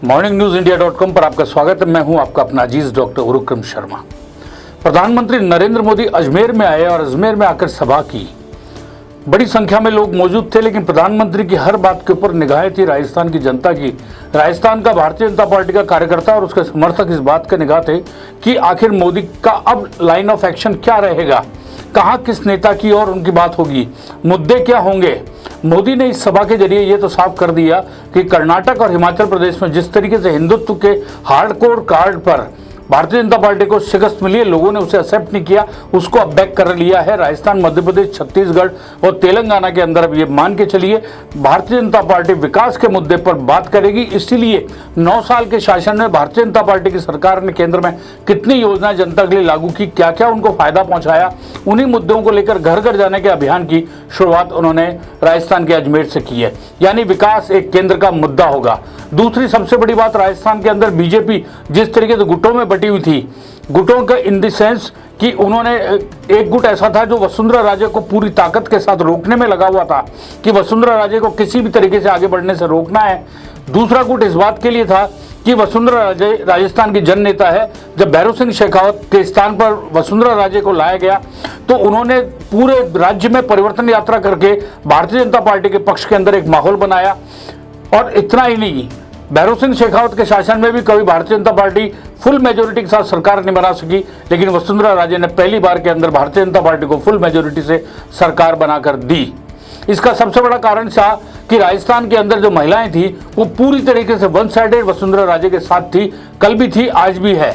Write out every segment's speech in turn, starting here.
morningnews.india.com पर आपका स्वागत है। मैं हूं आपका अपना अजीज डॉक्टर उरुक्रम शर्मा। प्रधानमंत्री नरेंद्र मोदी अजमेर में आए और अजमेर में आकर सभा की। बड़ी संख्या में लोग मौजूद थे, लेकिन प्रधानमंत्री की हर बात के ऊपर निगाहें थी राजस्थान की जनता की। राजस्थान का भारतीय जनता पार्टी का कार्यकर्ता और उसके समर्थक इस बात के निगाह थे कि आखिर मोदी का अब लाइन ऑफ एक्शन क्या रहेगा, कहां किस नेता की और उनकी बात होगी, मुद्दे क्या होंगे। मोदी ने इस सभा के जरिए ये तो साफ कर दिया कि कर्नाटक और हिमाचल प्रदेश में जिस तरीके से हिंदुत्व के हार्डकोर कार्ड पर भारतीय जनता पार्टी को शिकस्त मिली है, लोगों ने उसे एक्सेप्ट नहीं किया, उसको अब बैक कर लिया है। राजस्थान, मध्य प्रदेश, छत्तीसगढ़ और तेलंगाना के अंदर अब ये मान के चलिए भारतीय जनता पार्टी विकास के मुद्दे पर बात करेगी। इसीलिए 9 साल के शासन में भारतीय जनता पार्टी की सरकार ने केंद्र में कितनी योजनाएं जनता के लिए लागू की, क्या क्या उनको फायदा पहुंचाया, उन्हीं मुद्दों को लेकर घर घर जाने के अभियान की शुरुआत उन्होंने राजस्थान के अजमेर से की है। यानी विकास एक केंद्र का मुद्दा होगा। दूसरी सबसे बड़ी बात, राजस्थान के अंदर बीजेपी जिस तरीके से गुटों में बटी हुई थी, गुटों का इन द सेंस कि उन्होंने एक गुट ऐसा था जो वसुंधरा राजे को पूरी ताकत के साथ रोकने में लगा हुआ था कि वसुंधरा राजे को किसी भी तरीके से आगे बढ़ने से रोकना है। दूसरा गुट इस बात के लिए था कि वसुंधरा राजे राजस्थान की जन नेता है। जब भैरों सिंह शेखावत के स्थान पर वसुंधरा राजे को लाया गया तो उन्होंने पूरे राज्य में परिवर्तन यात्रा करके भारतीय जनता पार्टी के पक्ष के अंदर एक माहौल बनाया। और इतना ही नहीं, भैरों सिंह शेखावत के शासन में भी कभी Bharatiya Janata party full majority के साथ सरकार नहीं बना सकी, लेकिन वसुंधरा राजे ने पहली बार के अंदर भारतीय जनता पार्टी को फुल मेजोरिटी से सरकार बनाकर दी। इसका सबसे बड़ा कारण था कि राजस्थान के अंदर जो महिलाएं थी वो पूरी तरीके से वन साइडेड वसुंधरा राजे के साथ थी, कल भी थी, आज भी है।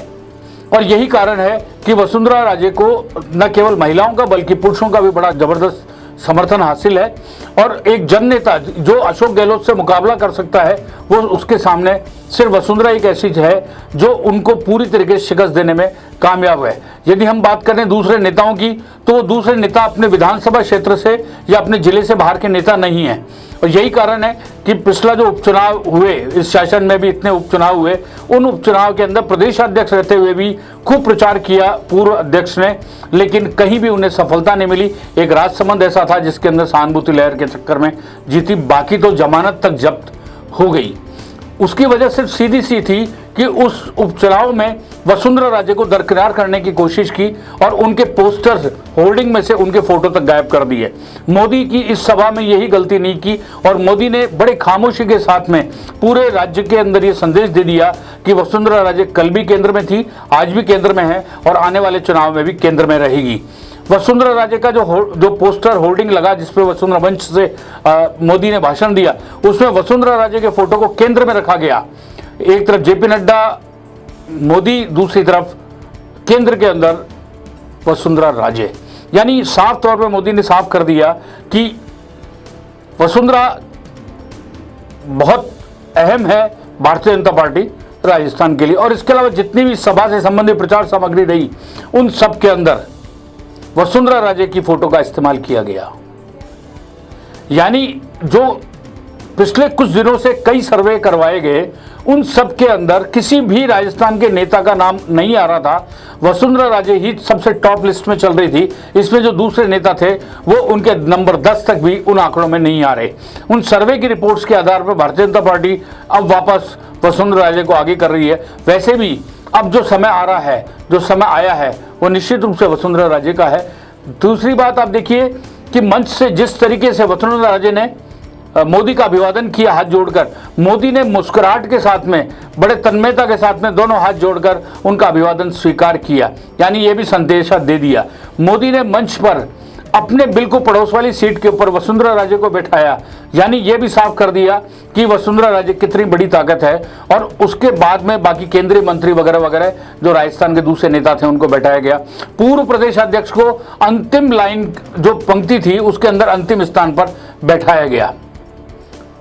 और यही कारण है कि वसुंधरा राजे को न केवल महिलाओं का बल्कि पुरुषों का भी बड़ा जबरदस्त समर्थन हासिल है। और एक जन नेता जो अशोक गहलोत से मुकाबला कर सकता है, वो उसके सामने सिर्फ वसुंधरा एक ऐसी है जो उनको पूरी तरीके से शिकस्त देने में कामयाब है। यदि हम बात करें दूसरे नेताओं की, तो वो दूसरे नेता अपने विधानसभा क्षेत्र से या अपने जिले से बाहर के नेता नहीं है। और यही कारण है कि पिछला जो उपचुनाव हुए, इस शासन में भी इतने उपचुनाव हुए, उन उपचुनाव के अंदर प्रदेश अध्यक्ष रहते हुए भी खूब प्रचार किया पूर्व अध्यक्ष ने, लेकिन कहीं भी उन्हें सफलता नहीं मिली। एक राजसमंद ऐसा था जिसके अंदर सहानुभूति लहर के चक्कर में जीती, बाकी तो जमानत तक जब्त हो गई। उसकी वजह सिर्फ सीधी सी थी कि उस उपचुनाव में वसुंधरा राजे को दरकिनार करने की कोशिश की और उनके पोस्टर्स होर्डिंग में से उनके फोटो तक गायब कर दिए। मोदी की इस सभा में यही गलती नहीं की और मोदी ने बड़े खामोशी के साथ में पूरे राज्य के अंदर ये संदेश दे दिया कि वसुंधरा राजे कल भी केंद्र में थी, आज भी केंद्र में है और आने वाले चुनाव में भी केंद्र में रहेगी। वसुंधरा राजे का जो पोस्टर होर्डिंग लगा जिसपे वसुंधरा मंच से मोदी ने भाषण दिया, उसमें वसुंधरा राजे के फोटो को केंद्र में रखा गया। एक तरफ जेपी नड्डा, मोदी, दूसरी तरफ केंद्र के अंदर वसुंधरा राजे। यानी साफ तौर पे मोदी ने साफ कर दिया कि वसुंधरा बहुत अहम है भारतीय जनता पार्टी राजस्थान के लिए। और इसके अलावा जितनी भी सभा से संबंधित प्रचार सामग्री रही, उन सब के अंदर वसुंधरा राजे की फोटो का इस्तेमाल किया गया। यानी जो पिछले कुछ दिनों से कई सर्वे करवाए गए, उन सब के अंदर किसी भी राजस्थान के नेता का नाम नहीं आ रहा था। वसुंधरा राजे ही सबसे टॉप लिस्ट में चल रही थी। इसमें जो दूसरे नेता थे वो उनके नंबर 10 तक भी उन आंकड़ों में नहीं आ रहे। उन सर्वे की रिपोर्ट्स के आधार पर भारतीय जनता पार्टी अब वापस वसुंधरा राजे को आगे कर रही है। वैसे भी अब जो समय आ रहा है, जो समय आया है, वो निश्चित रूप से वसुंधरा राजे का है। दूसरी बात आप देखिए कि मंच से जिस तरीके से वसुंधरा राजे ने मोदी का अभिवादन किया हाथ जोड़कर, मोदी ने मुस्कुराहट के साथ में, बड़े तन्मयता के साथ में दोनों हाथ जोड़कर उनका अभिवादन स्वीकार किया। यानी ये भी संदेशा दे दिया। मोदी ने मंच पर अपने बिल्कुल पड़ोस वाली सीट के ऊपर वसुंधरा राजे को बैठाया, यानी ये भी साफ कर दिया कि वसुंधरा राजे कितनी बड़ी ताकत है। और उसके बाद में बाकी केंद्रीय मंत्री वगैरह वगैरह जो राजस्थान के दूसरे नेता थे उनको बैठाया गया। पूर्व प्रदेश अध्यक्ष को अंतिम लाइन जो पंक्ति थी उसके अंदर अंतिम स्थान पर बैठाया गया।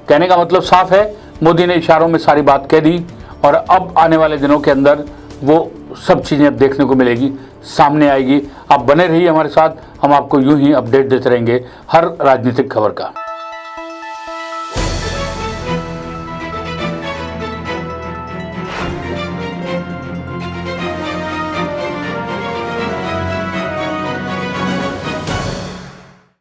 कहने का मतलब साफ है, मोदी ने इशारों में सारी बात कह दी और अब आने वाले दिनों के अंदर वो सब चीज़ें अब देखने को मिलेगी, सामने आएगी। आप बने रहिए हमारे साथ, हम आपको यूं ही अपडेट देते रहेंगे हर राजनीतिक खबर का।